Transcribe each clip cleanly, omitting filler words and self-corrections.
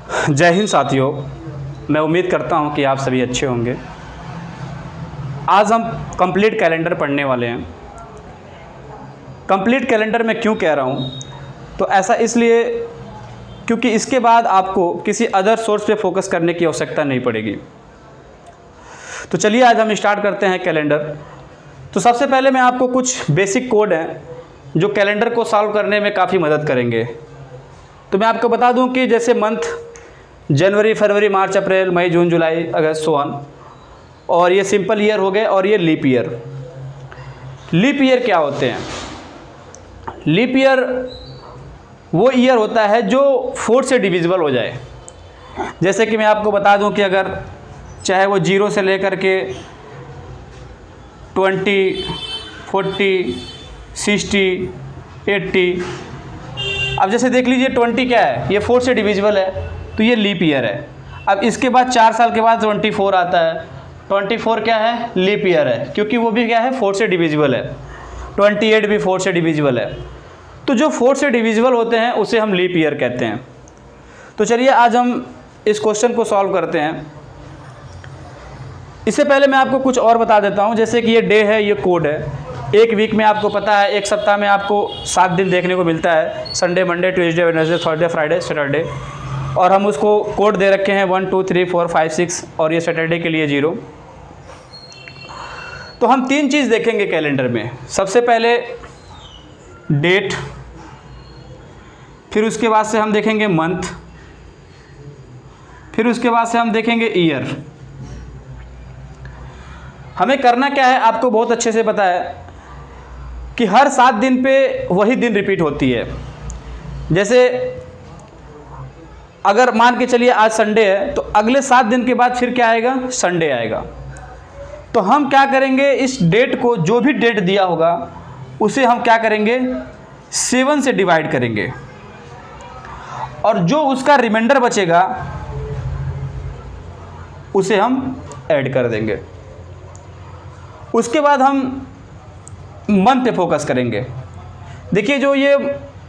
जय हिंद साथियों, मैं उम्मीद करता हूं कि आप सभी अच्छे होंगे। आज हम कंप्लीट कैलेंडर पढ़ने वाले हैं। कंप्लीट कैलेंडर मैं क्यों कह रहा हूं, तो ऐसा इसलिए क्योंकि इसके बाद आपको किसी अदर सोर्स पे फोकस करने की आवश्यकता नहीं पड़ेगी। तो चलिए आज हम स्टार्ट करते हैं कैलेंडर। तो सबसे पहले मैं आपको कुछ बेसिक कोड हैं जो कैलेंडर को सॉल्व करने में काफ़ी मदद करेंगे। तो मैं आपको बता दूं कि जैसे month January, February, March, April, May, June, July, August, so on, और ये सिंपल ईयर हो गए और ये लीप ईयर। लीप ईयर क्या होते हैं? लीप ईयर वो ईयर होता है जो 4 से डिविजिबल हो जाए। जैसे कि मैं आपको बता दूं कि अगर चाहे वो 0 से लेकर के 20, 40, 60, 80, अब जैसे देख लीजिए 20 क्या है, ये 4 से डिविजिबल है तो ये लीप ईयर है। अब इसके बाद 4 साल के बाद 24 आता है। 24 क्या है? लीप ईयर है, क्योंकि वो भी क्या है, 4 से डिविजिबल है। 28 भी 4 से डिविजिबल है। तो जो 4 से डिविजिबल होते हैं उसे हम लीप ईयर कहते हैं। तो चलिए आज हम इस क्वेश्चन को सॉल्व करते हैं। इससे पहले मैं आपको कुछ और बता देता हूँ, जैसे कि ये डे है, ये कोड है। एक वीक में आपको पता है, एक सप्ताह में आपको 7 दिन देखने को मिलता है, Sunday, Monday, Tuesday, Wednesday, Thursday, Friday, Saturday, और हम उसको कोड दे रखे हैं 1, 2, 3, 4, 5, 6, और ये सैटरडे के लिए 0। तो हम 3 चीज़ देखेंगे कैलेंडर में। सबसे पहले डेट, फिर उसके बाद से हम देखेंगे मंथ, फिर उसके बाद से हम देखेंगे ईयर। हमें करना क्या है, आपको बहुत अच्छे से पता है कि हर 7 दिन पे वही दिन रिपीट होती है। जैसे अगर मान के चलिए आज संडे है, तो अगले 7 दिन के बाद फिर क्या आएगा? संडे आएगा। तो हम क्या करेंगे, इस डेट को, जो भी डेट दिया होगा उसे हम क्या करेंगे, 7 से डिवाइड करेंगे, और जो उसका रिमाइंडर बचेगा उसे हम ऐड कर देंगे। उसके बाद हम मंथ पे फोकस करेंगे। देखिए जो ये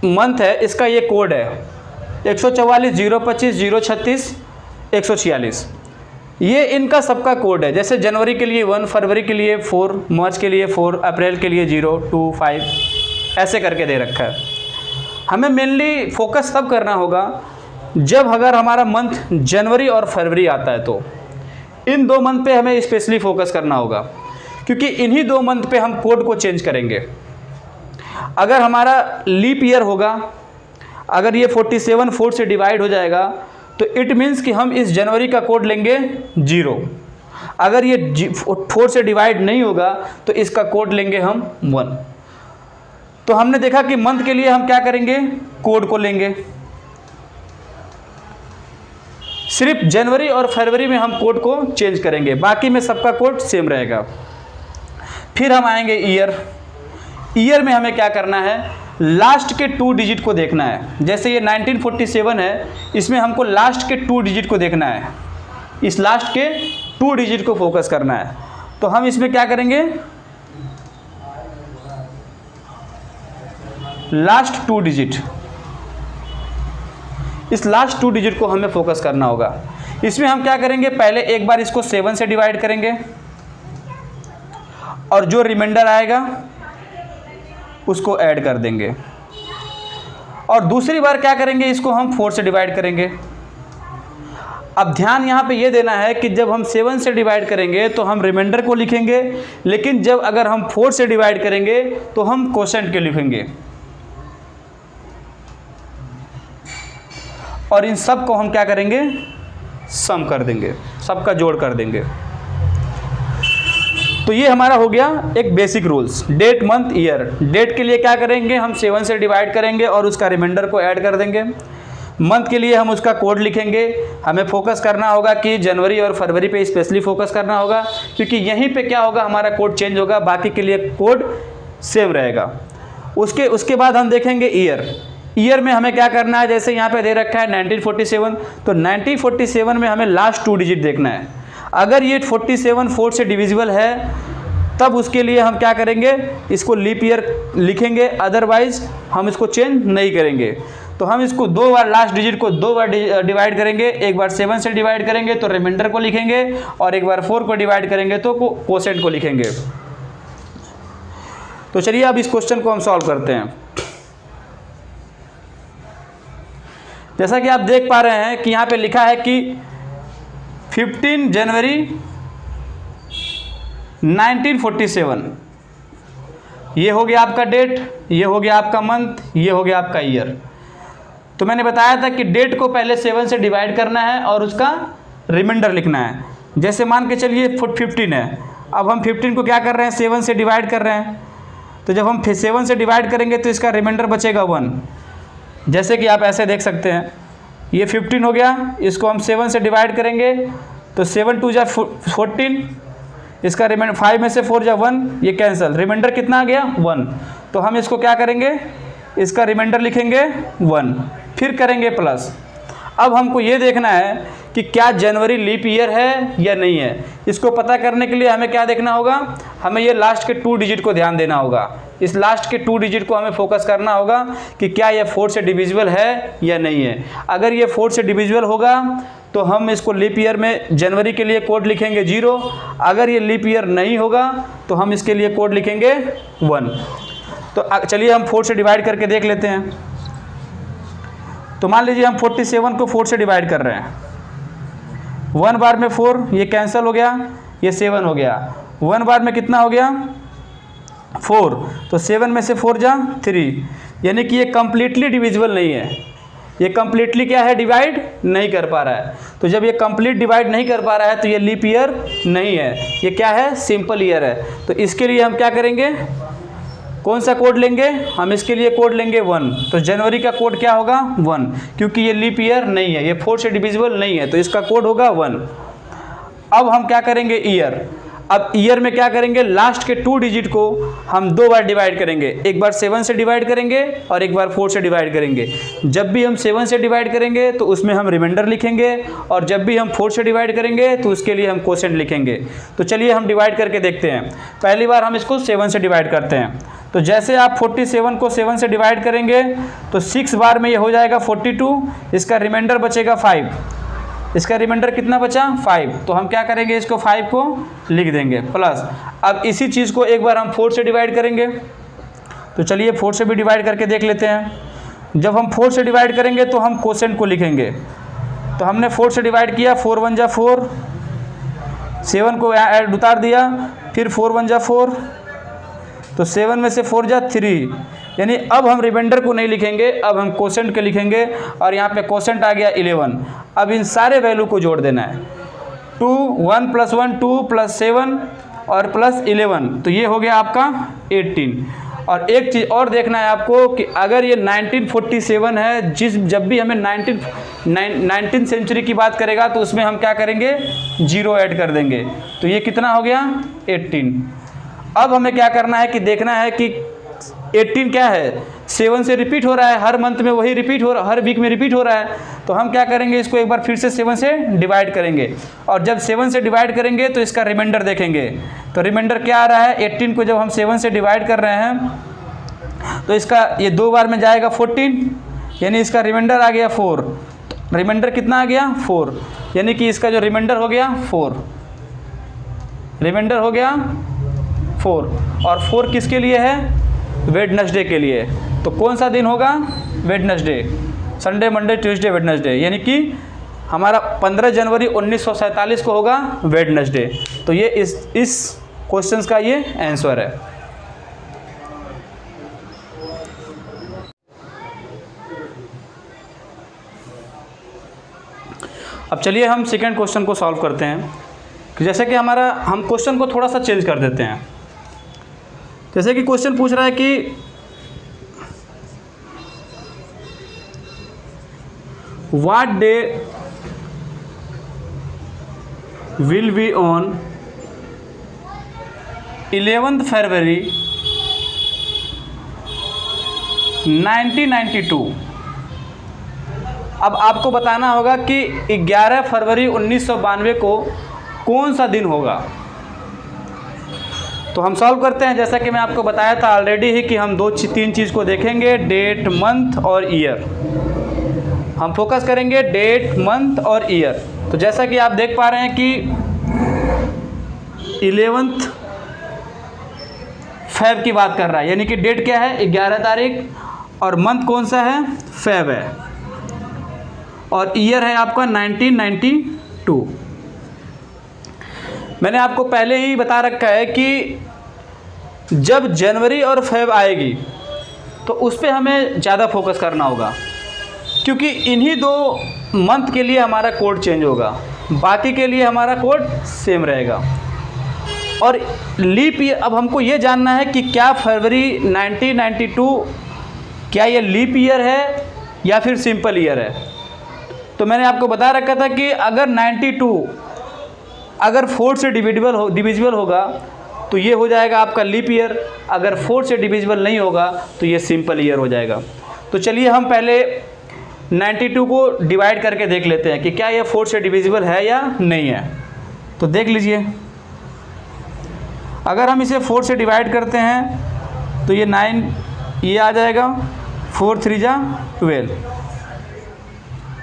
मंथ है, इसका ये कोड है 144, 025, 036, 146। ये इनका सबका कोड है। जैसे जनवरी के लिए 1, फरवरी के लिए 4, मार्च के लिए 4, अप्रैल के लिए 0, 2, 5, ऐसे करके दे रखा है। हमें मेनली फोकस तब करना होगा जब अगर हमारा मंथ जनवरी और फरवरी आता है, तो इन 2 मंथ पे हमें स्पेशली फोकस करना होगा, क्योंकि इन्हीं 2 मंथ पे हम कोड को चेंज करेंगे। अगर हमारा लीप ईयर होगा, अगर ये 47 4 से डिवाइड हो जाएगा, तो इट मीन्स कि हम इस जनवरी का कोड लेंगे 0। अगर ये 4 से डिवाइड नहीं होगा तो इसका कोड लेंगे हम 1। तो हमने देखा कि मंथ के लिए हम क्या करेंगे, कोड को लेंगे। सिर्फ जनवरी और फरवरी में हम कोड को चेंज करेंगे, बाकी में सबका कोड सेम रहेगा। फिर हम आएंगे ईयर। ईयर में हमें क्या करना है, लास्ट के 2 डिजिट को देखना है। जैसे ये 1947 है, इसमें हमको लास्ट के 2 डिजिट को देखना है। इस लास्ट के 2 डिजिट को फोकस करना है। तो हम इसमें क्या करेंगे, लास्ट 2 डिजिट, इस लास्ट 2 डिजिट को हमें फोकस करना होगा। इसमें हम क्या करेंगे, पहले एक बार इसको 7 से डिवाइड करेंगे, और जो रिमाइंडर आएगा उसको ऐड कर देंगे, और दूसरी बार क्या करेंगे, इसको हम 4 से डिवाइड करेंगे। अब ध्यान यहाँ पे ये देना है कि जब हम 7 से डिवाइड करेंगे तो हम रिमाइंडर को लिखेंगे, लेकिन जब अगर हम 4 से डिवाइड करेंगे तो हम क्वोशेंट के लिखेंगे, और इन सब को हम क्या करेंगे, सम कर देंगे, सबका जोड़ कर देंगे। तो ये हमारा हो गया एक basic rules, date, month, year. Date के लिए क्या करेंगे, हम 7 से डिवाइड करेंगे और उसका रिमाइंडर को ऐड कर देंगे। मंथ के लिए हम उसका कोड लिखेंगे। हमें फोकस करना होगा कि जनवरी और फरवरी पे स्पेशली फोकस करना होगा, क्योंकि यहीं पे क्या होगा, हमारा कोड चेंज होगा, बाकी के लिए कोड सेम रहेगा। उसके बाद हम देखेंगे ईयर। ईयर में हमें क्या करना है, जैसे यहाँ पे दे रखा है 1947, तो 1947 में हमें लास्ट 2 डिजिट देखना है। अगर ये 47 4 से डिविजिबल है, तब उसके लिए हम क्या करेंगे, इसको लीप ईयर लिखेंगे, अदरवाइज हम इसको चेंज नहीं करेंगे। तो हम इसको 2 बार, लास्ट डिजिट को 2 बार डिवाइड करेंगे। एक बार 7 से डिवाइड करेंगे तो रिमाइंडर को लिखेंगे, और एक बार 4 को डिवाइड करेंगे तो कोसेंट को लिखेंगे। तो चलिए अब इस क्वेश्चन को हम सॉल्व करते हैं। जैसा कि आप देख पा रहे हैं कि यहाँ पे लिखा है कि 15 जनवरी 1947, ये हो गया आपका डेट, ये हो गया आपका मंथ, ये हो गया आपका ईयर। तो मैंने बताया था कि डेट को पहले 7 से डिवाइड करना है और उसका रिमाइंडर लिखना है। जैसे मान के चलिए 15 है, अब हम 15 को क्या कर रहे हैं, 7 से डिवाइड कर रहे हैं। तो जब हम 7 से डिवाइड करेंगे तो इसका रिमाइंडर बचेगा 1। जैसे कि आप ऐसे देख सकते हैं, ये 15 हो गया, इसको हम 7 से डिवाइड करेंगे तो 7 2 जा 14, इसका रिमाइंडर 5 में से 4 जा 1, ये कैंसिल, रिमाइंडर कितना आ गया 1। तो हम इसको क्या करेंगे, इसका रिमाइंडर लिखेंगे 1, फिर करेंगे प्लस। अब हमको ये देखना है कि क्या जनवरी लीप ईयर है या नहीं है। इसको पता करने के लिए हमें क्या देखना होगा, हमें ये लास्ट के 2 डिजिट को ध्यान देना होगा। इस लास्ट के 2 डिजिट को हमें फोकस करना होगा कि क्या ये 4 से डिविजिबल है या नहीं है। अगर ये 4 से डिविजिबल होगा तो हम इसको लीप ईयर में जनवरी के लिए कोड लिखेंगे 0। अगर ये लीप ईयर नहीं होगा तो हम इसके लिए कोड लिखेंगे 1। तो चलिए हम 4 से डिवाइड करके देख लेते हैं। तो मान लीजिए हम 47 को 4 से डिवाइड कर रहे हैं, 1 बार में 4, ये कैंसिल हो गया, ये 7 हो गया, 1 बार में कितना हो गया 4, तो 7 में से 4 जा 3, यानी कि ये कम्प्लीटली डिविजिबल नहीं है। ये कम्प्लीटली क्या है, डिवाइड नहीं कर पा रहा है। तो जब ये कंप्लीट डिवाइड नहीं कर पा रहा है तो ये लीप ईयर नहीं है, ये क्या है, सिंपल ईयर है। तो इसके लिए हम क्या करेंगे, कौन सा कोड लेंगे, हम इसके लिए कोड लेंगे 1। तो जनवरी का कोड क्या होगा 1, क्योंकि ये लीप ईयर नहीं है, ये 4 से डिविजिबल नहीं है, तो इसका कोड होगा 1। अब हम क्या करेंगे, ईयर। अब ईयर में क्या करेंगे, लास्ट के 2 डिजिट को हम 2 बार डिवाइड करेंगे। एक बार 7 से डिवाइड करेंगे और एक बार 4 से डिवाइड करेंगे। जब भी हम 7 से डिवाइड करेंगे तो उसमें हम रिमाइंडर लिखेंगे, और जब भी हम 4 से डिवाइड करेंगे तो उसके लिए हम कोसेंट लिखेंगे। तो चलिए हम डिवाइड करके देखते हैं। पहली बार हम इसको 7 से डिवाइड करते हैं। तो जैसे आप 47 को 7 से डिवाइड करेंगे तो 6 बार में ये हो जाएगा 42, इसका रिमाइंडर बचेगा 5। इसका रिमाइंडर कितना बचा 5, तो हम क्या करेंगे, इसको 5 को लिख देंगे प्लस। अब इसी चीज़ को एक बार हम 4 से डिवाइड करेंगे। तो चलिए 4 से भी डिवाइड करके देख लेते हैं। जब हम 4 से डिवाइड करेंगे तो हम कोसेंट को लिखेंगे। तो हमने 4 से डिवाइड किया, 4 1 जा 4, 7 को यहाँ ऐड उतार दिया, फिर 4 1 जा 4, तो 7 में से 4 जा 3, यानी अब हम रिमाइंडर को नहीं लिखेंगे, अब हम कोसेंट के लिखेंगे। और यहाँ पे कोसेंट आ गया 11। अब इन सारे वैल्यू को जोड़ देना है, 2 1 + 1 2 + 7 और प्लस 11, तो ये हो गया आपका 18। और एक चीज़ और देखना है आपको कि अगर ये 1947 है, जब भी हमें 19 सेंचुरी की बात करेगा तो उसमें हम क्या करेंगे, 0 ऐड कर देंगे। तो ये कितना हो गया 18। अब हमें क्या करना है कि देखना है कि 18 क्या है, 7 से रिपीट हो रहा है, हर मंथ में वही रिपीट हो रहा है, हर वीक में रिपीट हो रहा है। तो हम क्या करेंगे, इसको एक बार फिर से 7 से डिवाइड करेंगे, और जब 7 से डिवाइड करेंगे तो इसका रिमाइंडर देखेंगे। तो रिमाइंडर क्या आ रहा है, 18 को जब हम 7 से डिवाइड कर रहे हैं तो इसका ये 2 बार में जाएगा 14, यानी इसका रिमाइंडर आ गया 4। रिमाइंडर कितना आ गया 4, यानी कि इसका जो रिमाइंडर हो गया 4, रिमाइंडर हो गया 4। और 4 किसके लिए है, वेडनेसडे के लिए। तो कौन सा दिन होगा, Wednesday, Sunday Monday Tuesday Wednesday, यानी कि हमारा 15 जनवरी 1947 को होगा वेडनेसडे। तो ये इस क्वेश्चंस का ये आंसर है। अब चलिए हम सेकेंड क्वेश्चन को सॉल्व करते हैं। जैसे कि हम क्वेश्चन को थोड़ा सा चेंज कर देते हैं। जैसे कि क्वेश्चन पूछ रहा है कि what day will be on 11 फरवरी 1992। अब आपको बताना होगा कि 11 फरवरी 1992 को कौन सा दिन होगा। तो हम सॉल्व करते हैं। जैसा कि मैं आपको बताया था ऑलरेडी ही कि हम तीन चीज़ को देखेंगे, डेट, मंथ और ईयर। हम फोकस करेंगे डेट, मंथ और ईयर। तो जैसा कि आप देख पा रहे हैं कि 11 फेब की बात कर रहा है, यानी कि डेट क्या है 11 तारीख और मंथ कौन सा है फेब है और ईयर है आपका 1992। मैंने आपको पहले ही बता रखा है कि जब जनवरी और फेब आएगी तो उस पर हमें ज़्यादा फोकस करना होगा, क्योंकि इन्हीं 2 मंथ के लिए हमारा कोड चेंज होगा, बाकी के लिए हमारा कोड सेम रहेगा। और लीप ईयर, अब हमको ये जानना है कि क्या फरवरी 1992 क्या ये लीप ईयर है या फिर सिंपल ईयर है। तो मैंने आपको बता रखा था कि अगर 92 अगर 4 से डिविजिबल होगा तो ये हो जाएगा आपका लीप ईयर, अगर 4 से डिविजिबल नहीं होगा तो ये सिंपल ईयर हो जाएगा। तो चलिए हम पहले 92 को डिवाइड करके देख लेते हैं कि क्या ये 4 से डिविजिबल है या नहीं है। तो देख लीजिए, अगर हम इसे 4 से डिवाइड करते हैं तो ये 9 ये आ जाएगा, 4 3 जा 12,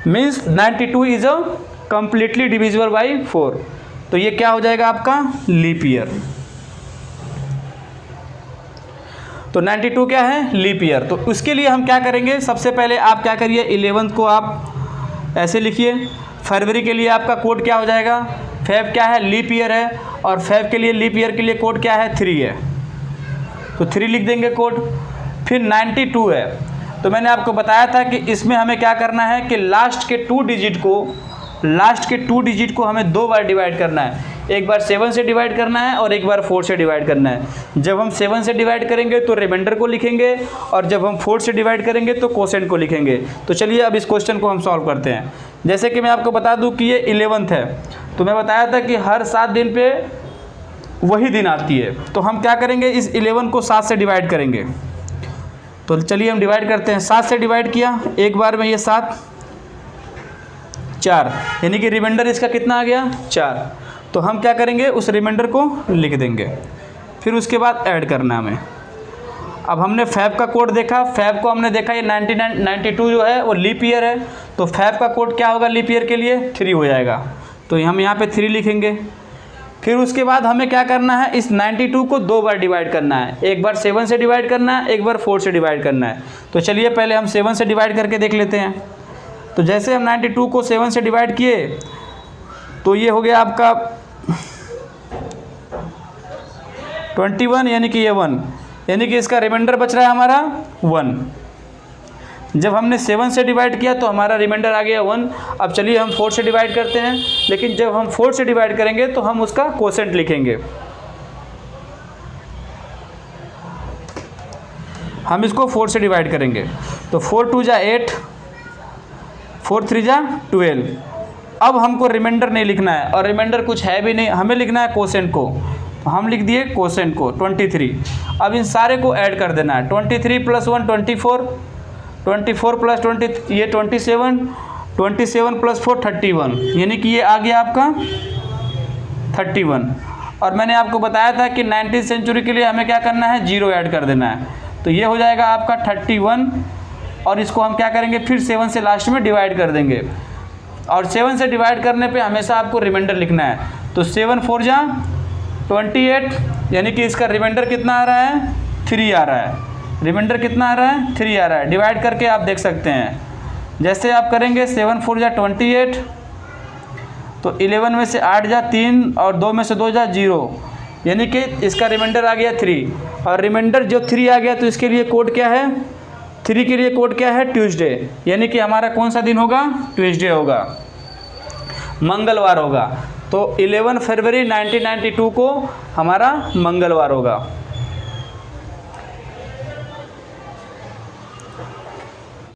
means 92 is a completely divisible by 4। तो ये क्या हो जाएगा आपका लीप ईयर। तो 92 क्या है लीप ईयर। तो उसके लिए हम क्या करेंगे, सबसे पहले आप क्या करिए 11 को आप ऐसे लिखिए। फरवरी के लिए आपका कोड क्या हो जाएगा, फेब क्या है लीप ईयर है और फेब के लिए लीप ईयर के लिए कोड क्या है 3 है, तो 3 लिख देंगे कोड। फिर 92 है, तो मैंने आपको बताया था कि इसमें हमें क्या करना है कि लास्ट के 2 डिजिट को हमें 2 बार डिवाइड करना है, एक बार 7 से डिवाइड करना है और एक बार 4 से डिवाइड करना है। जब हम 7 से डिवाइड करेंगे तो रिमाइंडर को लिखेंगे और जब हम 4 से डिवाइड करेंगे तो कोसेंट को लिखेंगे। तो चलिए अब इस क्वेश्चन को हम सॉल्व करते हैं। जैसे कि मैं आपको बता दूं कि ये 11th है, तो मैं बताया था कि हर 7 दिन पे वही दिन आती है। तो हम क्या करेंगे, इस 11 को 7 से डिवाइड करेंगे। तो चलिए हम डिवाइड करते हैं। 7 से डिवाइड किया एक बार में, ये 7 4, यानी कि रिमाइंडर इसका कितना आ गया 4। तो हम क्या करेंगे उस रिमाइंडर को लिख देंगे, फिर उसके बाद ऐड करना हमें। अब हमने फैब का कोड देखा, फैब को हमने देखा ये 92 जो है वो लीप ईयर है, तो फैब का कोड क्या होगा लीप ईयर के लिए 3 हो जाएगा। तो हम यहाँ पे 3 लिखेंगे। फिर उसके बाद हमें क्या करना है, इस 92 को 2 बार डिवाइड करना है, एक बार 7 से डिवाइड करना है, एक बार 4 से डिवाइड करना है। तो चलिए पहले हम 7 से डिवाइड करके देख लेते हैं। तो जैसे हम 92 को 7 से डिवाइड किए तो ये हो गया आपका 21, यानी कि ये 1, यानी कि इसका रिमाइंडर बच रहा है हमारा 1। जब हमने 7 से डिवाइड किया तो हमारा रिमाइंडर आ गया 1। अब चलिए हम 4 से डिवाइड करते हैं, लेकिन जब हम 4 से डिवाइड करेंगे तो हम उसका कोसेंट लिखेंगे। हम इसको 4 से डिवाइड करेंगे तो 4 2 जा 8, 4 3 जा 12। अब हमको रिमाइंडर नहीं लिखना है और रिमाइंडर कुछ है भी नहीं, हमें लिखना है कोसेंट को। तो हम लिख दिए कोसेंट को 23। अब इन सारे को ऐड कर देना है, 23 + 1 24, 24 + 20 ये 27, 27 + 4 31, यानी कि ये आ गया आपका 31। और मैंने आपको बताया था कि 19वीं सेंचुरी के लिए हमें क्या करना है 0 ऐड कर देना है। तो ये हो जाएगा आपका 31 और इसको हम क्या करेंगे फिर 7 से लास्ट में डिवाइड कर देंगे और 7 से डिवाइड करने पे हमेशा आपको रिमाइंडर लिखना है। तो 7 4 जा 28, यानी कि इसका रिमाइंडर कितना आ रहा है 3 आ रहा है। रिमाइंडर कितना आ रहा है 3 आ रहा है। डिवाइड करके आप देख सकते हैं, जैसे आप करेंगे 7 4 जा 28, तो 11 में से 8 जा 3 और 2 में से 2 जा 0, यानी कि इसका रिमाइंडर आ गया 3। और रिमाइंडर जो 3 आ गया तो इसके लिए कोड क्या है, 3 के लिए कोड क्या है ट्यूसडे, यानी कि हमारा कौन सा दिन होगा ट्यूसडे होगा, मंगलवार होगा। तो 11 फरवरी 1992 को हमारा मंगलवार होगा।